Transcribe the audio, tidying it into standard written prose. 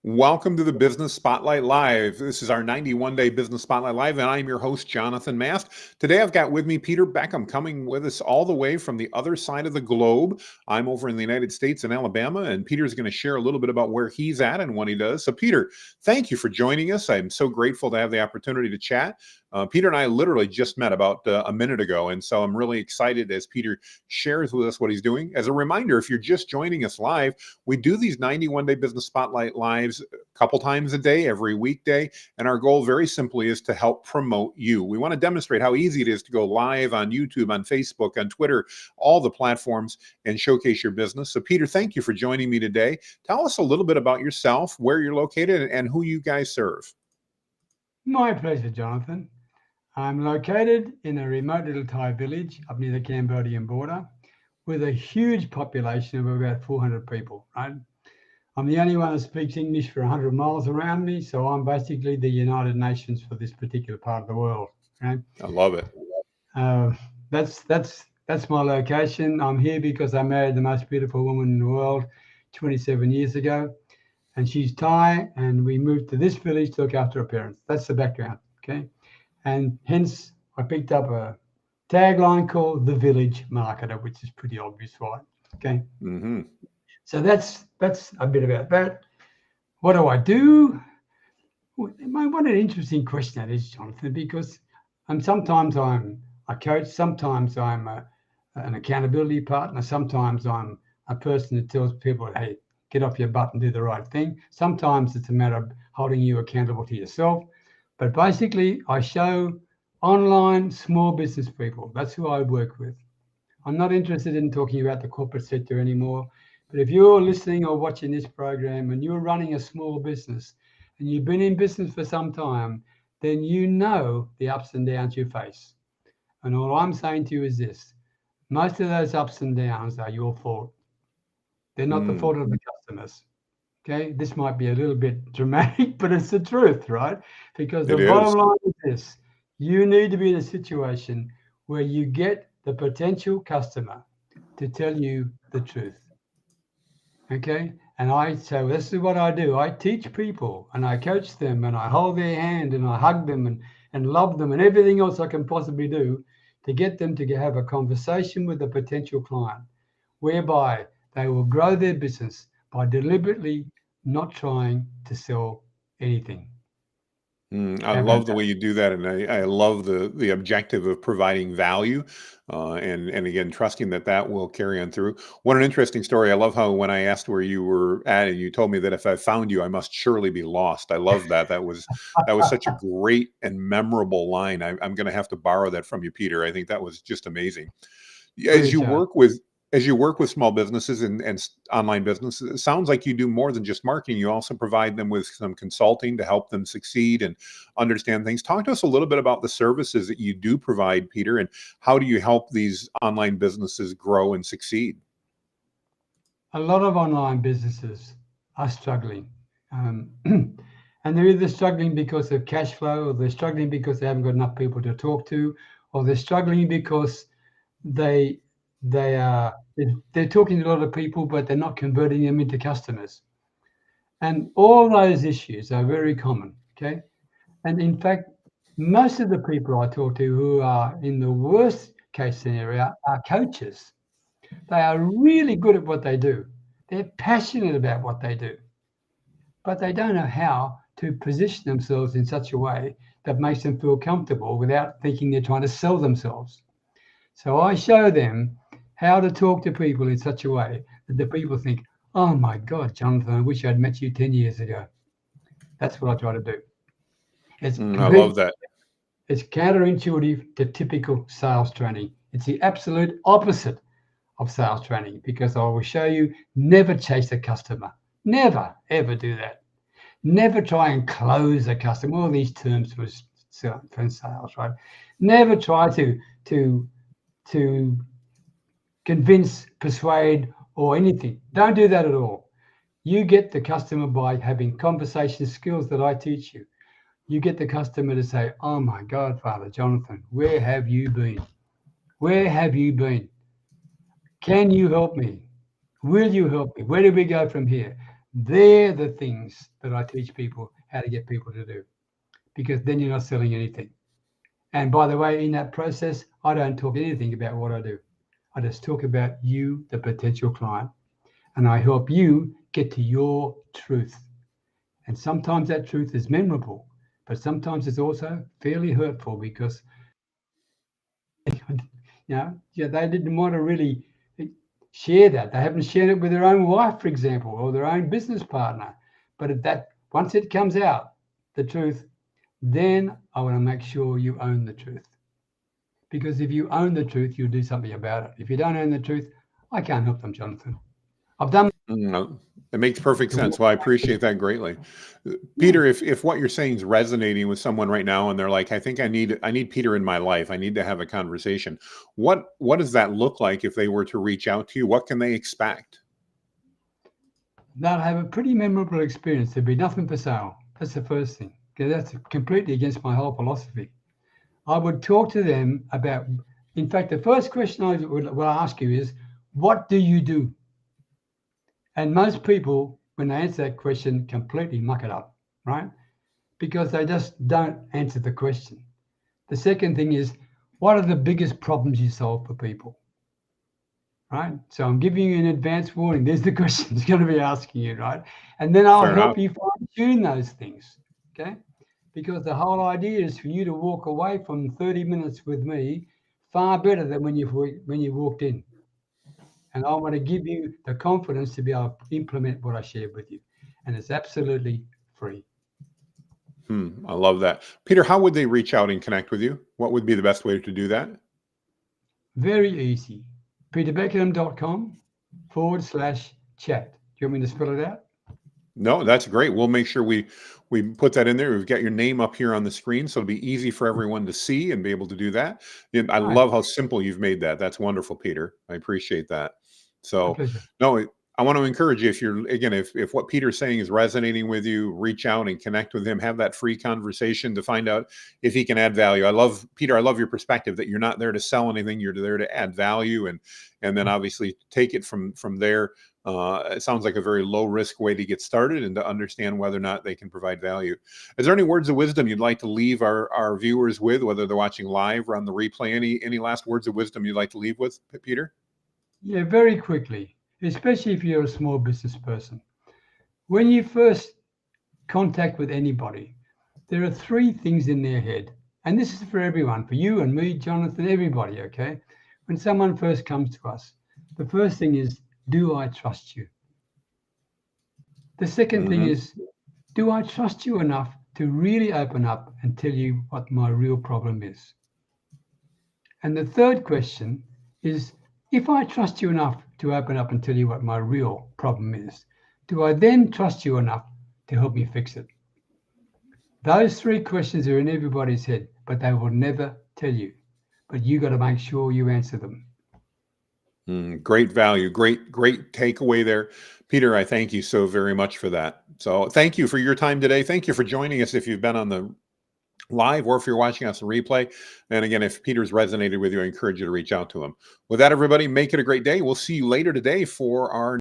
Welcome to the Business Spotlight Live. This is our 91-day Business Spotlight Live, and I'm your host, Jonathan Mast. Today, I've got with me Peter Beckenham, coming with us all the way from the other side of the globe. I'm over in the United States in Alabama, and Peter's going to share a little bit about where he's at and what he does. So, Peter, thank you for joining us. I'm so grateful to have the opportunity to chat. Peter and I literally just met about a minute ago, and so I'm really excited as Peter shares with us what he's doing. As a reminder, if you're just joining us live, we do these 91-day Business Spotlight Lives a couple times a day, every weekday, and our goal very simply is to help promote you. We want to demonstrate how easy it is to go live on YouTube, on Facebook, on Twitter, all the platforms, and showcase your business. So, Peter, thank you for joining me today. Tell us a little bit about yourself, where you're located, and who you guys serve. My pleasure, Jonathan. I'm located in a remote little Thai village up near the Cambodian border with a huge population of about 400 people, right? I'm the only one that speaks English for 100 miles around me, so I'm basically the United Nations for this particular part of the world, right? I love it. That's my location. I'm here because I married the most beautiful woman in the world 27 years ago, and she's Thai, and we moved to this village to look after her parents. That's the background, okay? And hence, I picked up a tagline called The Village Marketer, which is pretty obvious, right? Okay. Mm-hmm. So that's a bit about that. What do I do? What an interesting question that is, Jonathan, because sometimes I'm a coach, sometimes I'm an accountability partner, sometimes I'm a person that tells people, hey, get off your butt and do the right thing. Sometimes it's a matter of holding you accountable to yourself. But basically, I show online small business people. That's who I work with. I'm not interested in talking about the corporate sector anymore. But if you're listening or watching this program and you're running a small business and you've been in business for some time, then you know the ups and downs you face. And all I'm saying to you is this: most of those ups and downs are your fault. They're not the fault of the customers. Okay, this might be a little bit dramatic, but it's the truth, right? Because the It bottom is. line is this: you need to be in a situation where you get the potential customer to tell you the truth. Okay, so this is what I do. I teach people and I coach them and I hold their hand and I hug them and love them and everything else I can possibly do to get them to have a conversation with a potential client, whereby they will grow their business by deliberately not trying to sell anything. I How about love the that? way you do that, and I love the objective of providing value, and again trusting that will carry on through. What an interesting story! I love how when I asked where you were at, and you told me that if I found you, I must surely be lost. I love that. That was such a great and memorable line. I'm going to have to borrow that from you, Peter. I think that was just amazing. As you Appreciate. work with as you work with small businesses and online businesses, it sounds like you do more than just marketing. You also provide them with some consulting to help them succeed and understand things. Talk to us a little bit about the services that you do provide, Peter, and how do you help these online businesses grow and succeed? A lot of online businesses are struggling. And they're either struggling because of cash flow, or they're struggling because they haven't got enough people to talk to, or they're struggling because they they're talking to a lot of people, but they're not converting them into customers. And all those issues are very common. Okay. And in fact, most of the people I talk to who are in the worst case scenario are coaches. They are really good at what they do. They're passionate about what they do, but they don't know how to position themselves in such a way that makes them feel comfortable without thinking they're trying to sell themselves. So I show them how to talk to people in such a way that the people think, oh my God, Jonathan, I wish I'd met you 10 years ago. That's what I try to do. It's I complete. love that. It's counterintuitive to typical sales training. It's the absolute opposite of sales training, because I will show you never chase a customer. Never, ever do that. Never try and close a customer. All these terms for sales, right? Never try to to convince, persuade, or anything. Don't do that at all. You get the customer by having conversation skills that I teach you. You get the customer to say, oh my God, Father Jonathan, where have you been? Where have you been? Can you help me? Will you help me? Where do we go from here? They're the things that I teach people how to get people to do, because then you're not selling anything. And by the way, in that process, I don't talk anything about what I do. I just talk about you, the potential client, and I help you get to your truth. And sometimes that truth is memorable, but sometimes it's also fairly hurtful because they didn't want to really share that. They haven't shared it with their own wife, for example, or their own business partner. But once it comes out, the truth, then I want to make sure you own the truth. Because if you own the truth, you'll do something about it. If you don't own the truth, I can't help them, Jonathan. I've done It makes perfect sense. Well, I appreciate that greatly. Peter, if what you're saying is resonating with someone right now and they're like, I think I need Peter in my life. I need to have a conversation. What does that look like if they were to reach out to you? What can they expect? They'll have a pretty memorable experience. There'll be nothing for sale. That's the first thing. Because that's completely against my whole philosophy. I would talk to them about, in fact, the first question I will ask you is, what do you do? And most people, when they answer that question, completely muck it up, right? Because they just don't answer the question. The second thing is, what are the biggest problems you solve for people? Right? So I'm giving you an advance warning. There's the question it's going to be asking you, right? And then I'll Fair enough. help you fine tune those things, okay? Because the whole idea is for you to walk away from 30 minutes with me far better than when you walked in. And I want to give you the confidence to be able to implement what I shared with you. And it's absolutely free. I love that. Peter, how would they reach out and connect with you? What would be the best way to do that? Very easy. peterbeckenham.com/chat. Do you want me to spell it out? No, that's great. We'll make sure we put that in there. We've got your name up here on the screen, so it'll be easy for everyone to see and be able to do that. And I Right. love how simple you've made that. That's wonderful, Peter. I appreciate that. My So, pleasure. no, I want to encourage you, if what Peter's saying is resonating with you, reach out and connect with him, have that free conversation to find out if he can add value. I love your perspective that you're not there to sell anything, you're there to add value, and then obviously take it from there. It sounds like a very low risk way to get started and to understand whether or not they can provide value. Is there any words of wisdom you'd like to leave our viewers with, whether they're watching live or on the replay? Any last words of wisdom you'd like to leave with, Peter? Yeah, very quickly, especially if you're a small business person. When you first contact with anybody, there are three things in their head. And this is for everyone, for you and me, Jonathan, everybody, okay? When someone first comes to us, the first thing is, do I trust you? The second thing is, do I trust you enough to really open up and tell you what my real problem is? And the third question is, if I trust you enough to open up and tell you what my real problem is, do I then trust you enough to help me fix it? Those three questions are in everybody's head, but they will never tell you. But you got to make sure you answer them. Great value. Great takeaway there. Peter, I thank you so very much for that. So thank you for your time today. Thank you for joining us if you've been on the live or if you're watching us on replay. And again, if Peter's resonated with you, I encourage you to reach out to him. With that, everybody, make it a great day. We'll see you later today for our